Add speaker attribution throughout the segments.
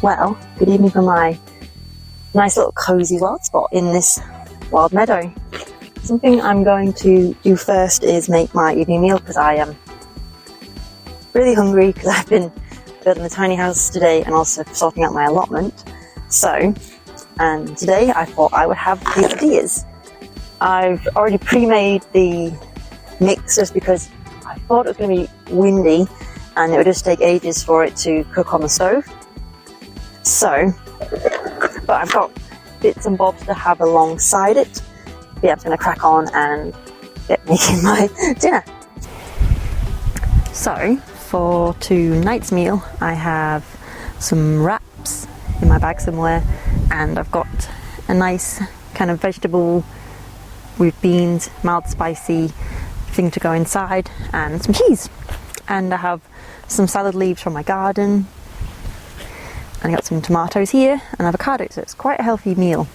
Speaker 1: Well, good evening from my nice little cozy wild spot in this wild meadow. Something I'm going to do first is make my evening meal because I am really hungry because I've been building the tiny house today and also sorting out my allotment. So, and today I thought I would have quesadillas. I've already pre-made the mix just because I thought it was going to be windy and it would just take ages for it to cook on the stove. So, but I've got bits and bobs to have alongside it. But yeah, I'm just going to crack on and get making my dinner. So, for tonight's meal, I have some wraps in my bag somewhere, and I've got a nice kind of vegetable with beans, mild spicy thing to go inside, and some cheese. And I have some salad leaves from my garden, and I got some tomatoes here and avocado, so it's quite a healthy meal.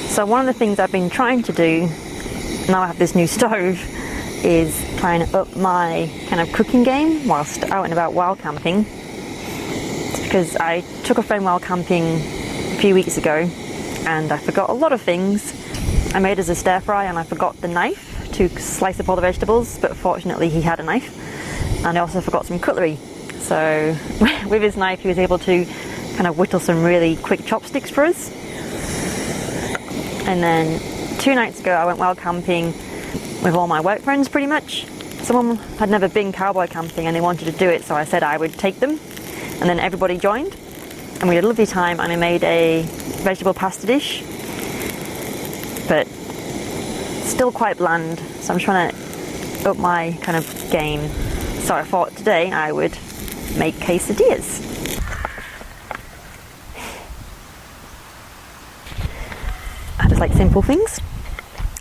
Speaker 1: So one of the things I've been trying to do, now I have this new stove, is trying to up my kind of cooking game whilst out and about wild camping. It's because I took a friend wild camping a few weeks ago and I forgot a lot of things. I made us a stir fry and I forgot the knife to slice up all the vegetables, but fortunately he had a knife. And I also forgot some cutlery. So with his knife he was able to kind of whittle some really quick chopsticks for us. And then 2 nights ago I went wild camping with all my work friends pretty much. Some of them had never been cowboy camping and they wanted to do it, so I said I would take them. And then everybody joined and we had a lovely time, and I made a vegetable pasta dish. But still quite bland, so I'm trying to up my kind of game. So I thought today I would make quesadillas. I just like simple things.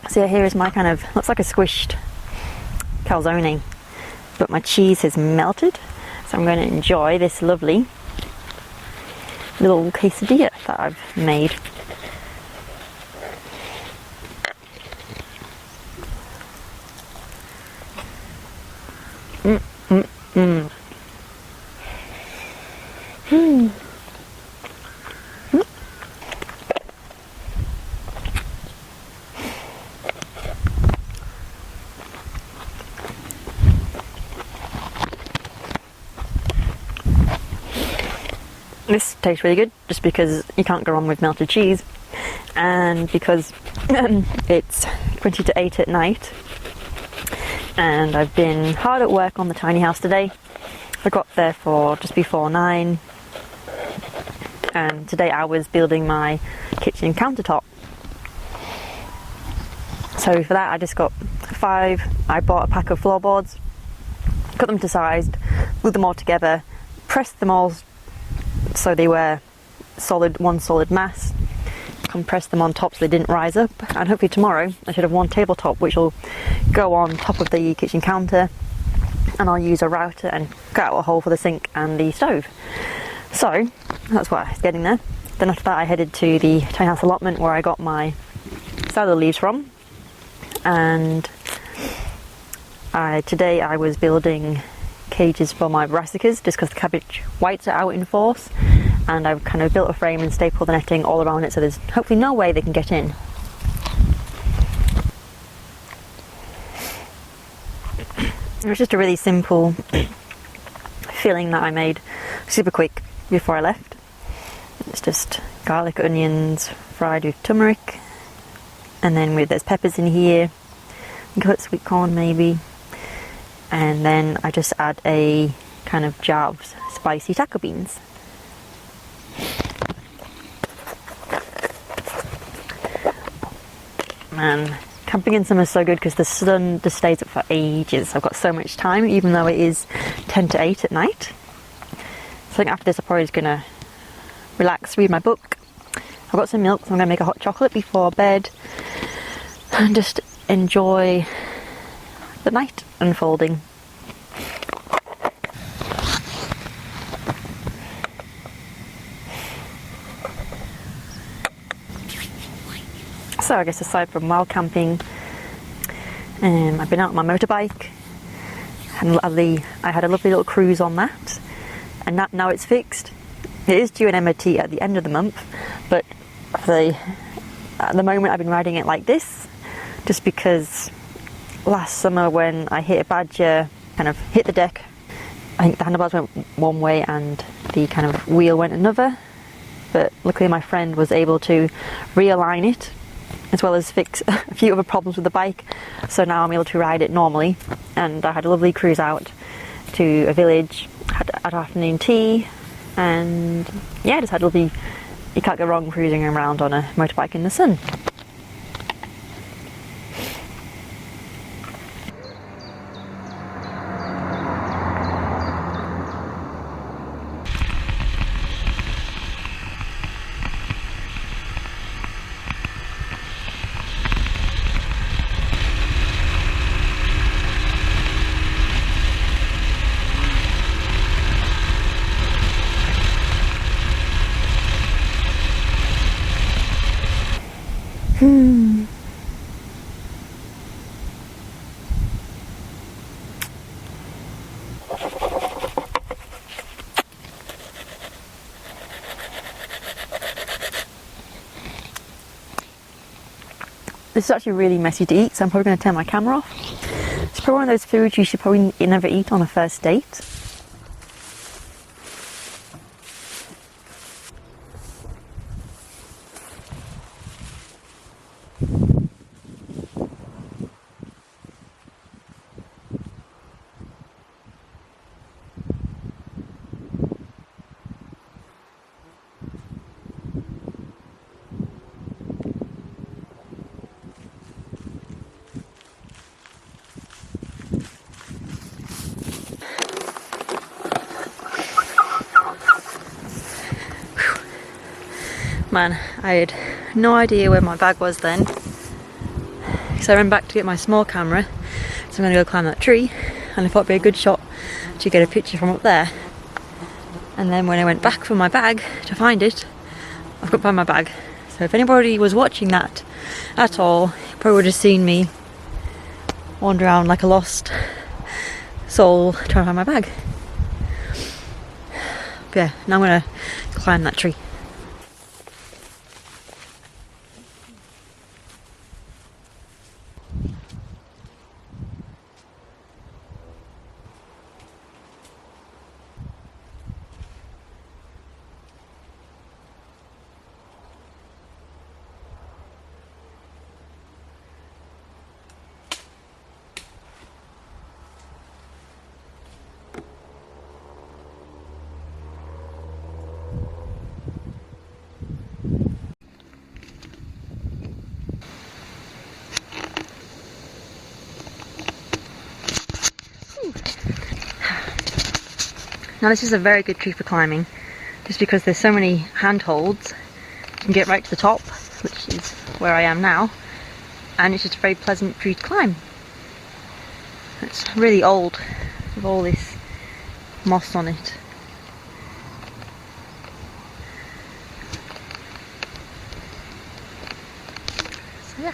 Speaker 1: So yeah, here is my kind of, looks like a squished calzone, but my cheese has melted. So I'm going to enjoy this lovely little quesadilla that I've made. This tastes really good just because you can't go wrong with melted cheese, and because it's 20 to 8 at night and I've been hard at work on the tiny house today. I got there for just before 9, and today I was building my kitchen countertop. So for that I just got 5. I bought a pack of floorboards, cut them to size, glued them all together, pressed them all so they were one solid mass, compressed them on top so they didn't rise up, and hopefully tomorrow I should have one tabletop which will go on top of the kitchen counter, and I'll use a router and cut out a hole for the sink and the stove. So that's what I was getting there. Then after that I headed to the tiny house allotment where I got my salad leaves from, and today I was building cages for my brassicas just because the cabbage whites are out in force, and I've kind of built a frame and stapled the netting all around it so there's hopefully no way they can get in. It was just a really simple filling that I made super quick before I left. It's just garlic, onions fried with turmeric, and then there's peppers in here, cut sweet corn maybe, and then I just add a kind of jar of spicy taco beans. Man, camping in summer is so good because the sun just stays up for ages. I've got so much time even though it is 10 to 8 at night. So I think after this I'm probably just going to relax, read my book. I've got some milk, so I'm going to make a hot chocolate before bed and just enjoy the night unfolding. So I guess aside from wild camping, I've been out on my motorbike, and I had a lovely little cruise on that, and now it's fixed. It is due an MOT at the end of the month, but at the moment I've been riding it like this, just because last summer when I hit a badger, kind of hit the deck, I think the handlebars went one way and the kind of wheel went another, but luckily my friend was able to realign it, as well as fix a few other problems with the bike, so now I'm able to ride it normally. And I had a lovely cruise out to a village, had afternoon tea, and yeah, just had a lovely, you can't go wrong cruising around on a motorbike in the sun. This is actually really messy to eat, so I'm probably going to turn my camera off. It's probably one of those foods you should probably never eat on a first date. Man, I had no idea where my bag was then, so I ran back to get my small camera, so I'm going to go climb that tree, and I thought it'd be a good shot to get a picture from up there. And then when I went back for my bag to find it, I couldn't find my bag. So if anybody was watching that at all, you probably would have seen me wander around like a lost soul trying to find my bag. But yeah, now I'm going to climb that tree. Now this is a very good tree for climbing, just because there's so many handholds. You can get right to the top, which is where I am now, and it's just a very pleasant tree to climb. It's really old, with all this moss on it. So yeah.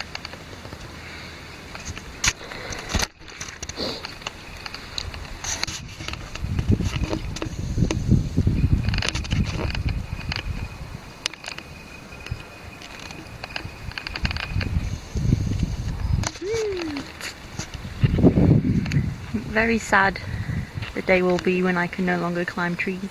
Speaker 1: Very sad the day will be when I can no longer climb trees.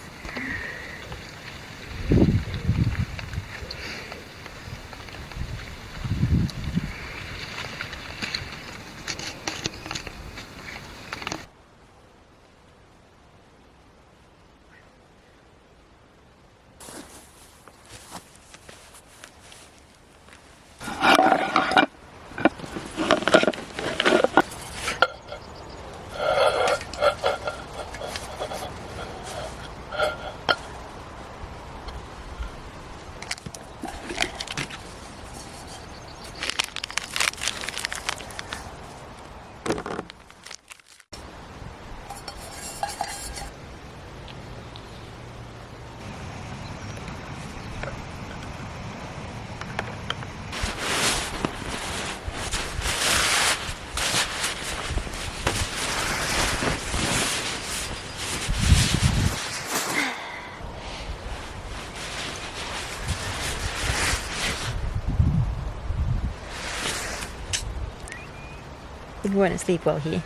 Speaker 1: We won't sleep well here.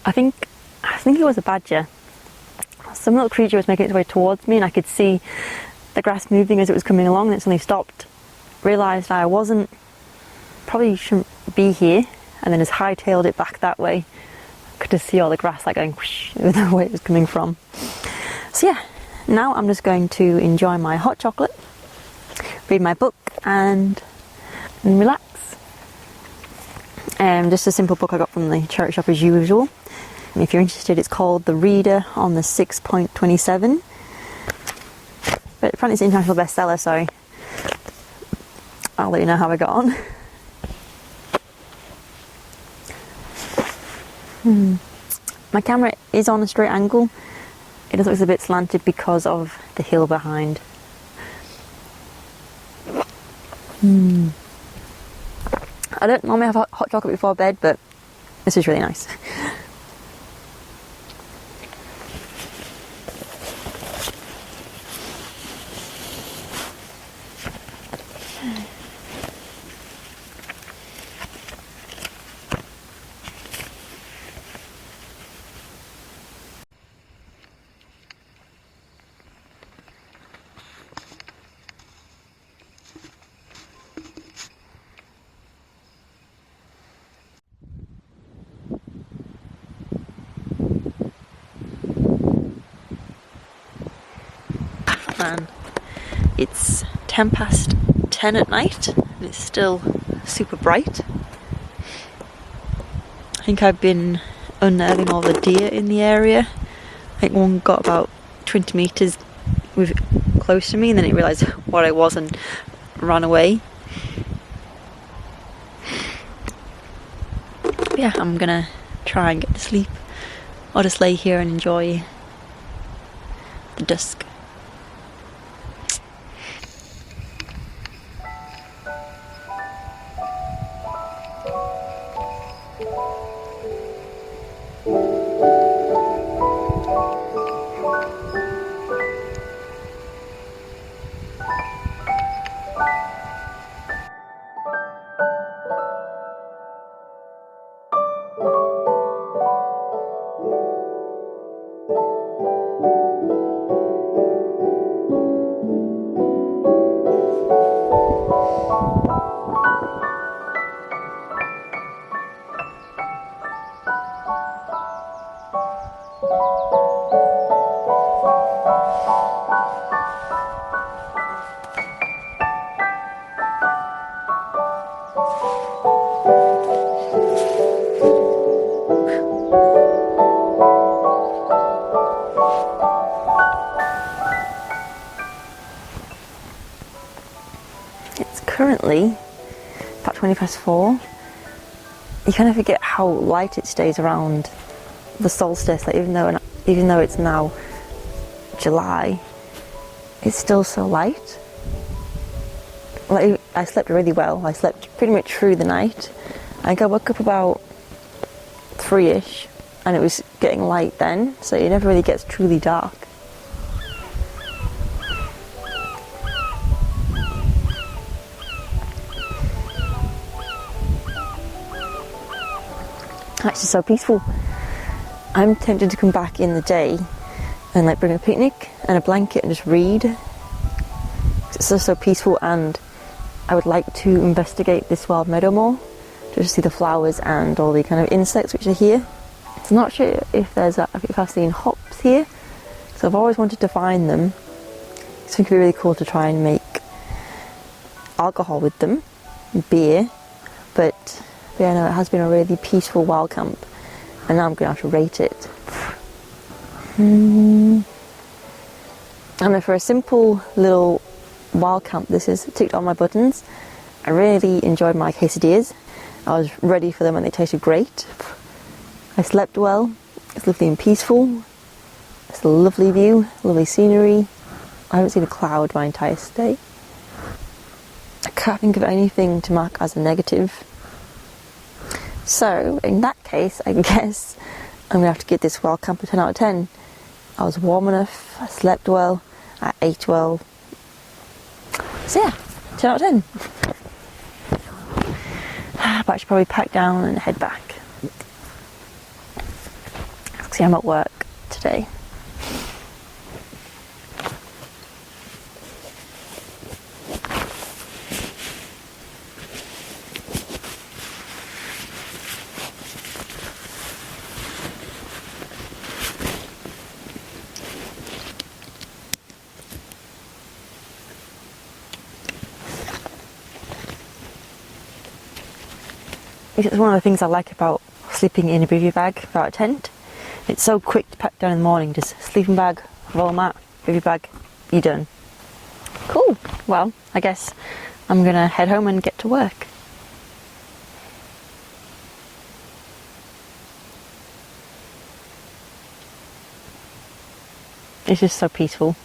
Speaker 1: I think it was a badger. Some little creature was making its way towards me, and I could see the grass moving as it was coming along, and it suddenly stopped. Realised I probably shouldn't be here, and then just hightailed it back that way. I could just see all the grass like going whoosh the way it was coming from. So yeah, now I'm just going to enjoy my hot chocolate, read my book, and relax. Just a simple book I got from the charity shop as usual. If you're interested, it's called The Reader on the 6.27. But apparently it's an international bestseller, so I'll let you know how I got on. My camera is on a straight angle. It just looks a bit slanted because of the hill behind. I don't normally have hot chocolate before bed, but this is really nice. And it's 10:10 at night and it's still super bright. I think I've been unnerving all the deer in the area. I think one got about 20 metres close to me, and then it realised what I was and ran away. But yeah, I'm gonna try and get to sleep, or just lay here and enjoy the dusk. Currently about 4:20. You kind of forget how light it stays around the solstice. Like even though it's now July, it's still so light. Like I slept really well. I slept pretty much through the night. I think I woke up about 3ish, and it was getting light then, so it never really gets truly dark. It's just so peaceful. I'm tempted to come back in the day and like bring a picnic and a blanket and just read. It's so peaceful, and I would like to investigate this wild meadow more, to just see the flowers and all the kind of insects which are here. I'm not sure if I've seen hops here, so I've always wanted to find them. I think it'd be really cool to try and make alcohol with them, beer, but yeah, no, it has been a really peaceful wild camp, and now I'm going to have to rate it. And for a simple little wild camp, this has ticked all my buttons. I really enjoyed my quesadillas. I was ready for them and they tasted great. I slept well. It's lovely and peaceful. It's a lovely view, lovely scenery. I haven't seen a cloud my entire stay. I can't think of anything to mark as a negative. So, in that case, I guess I'm gonna have to give this wild camper 10 out of 10. I was warm enough, I slept well, I ate well. So yeah, 10 out of 10. But I should probably pack down and head back. See, I'm at work today. It's one of the things I like about sleeping in a bivy bag without a tent. It's so quick to pack down in the morning, just sleeping bag, roll mat, bivy bag, you're done. Cool, well, I guess I'm gonna head home and get to work. It's just so peaceful.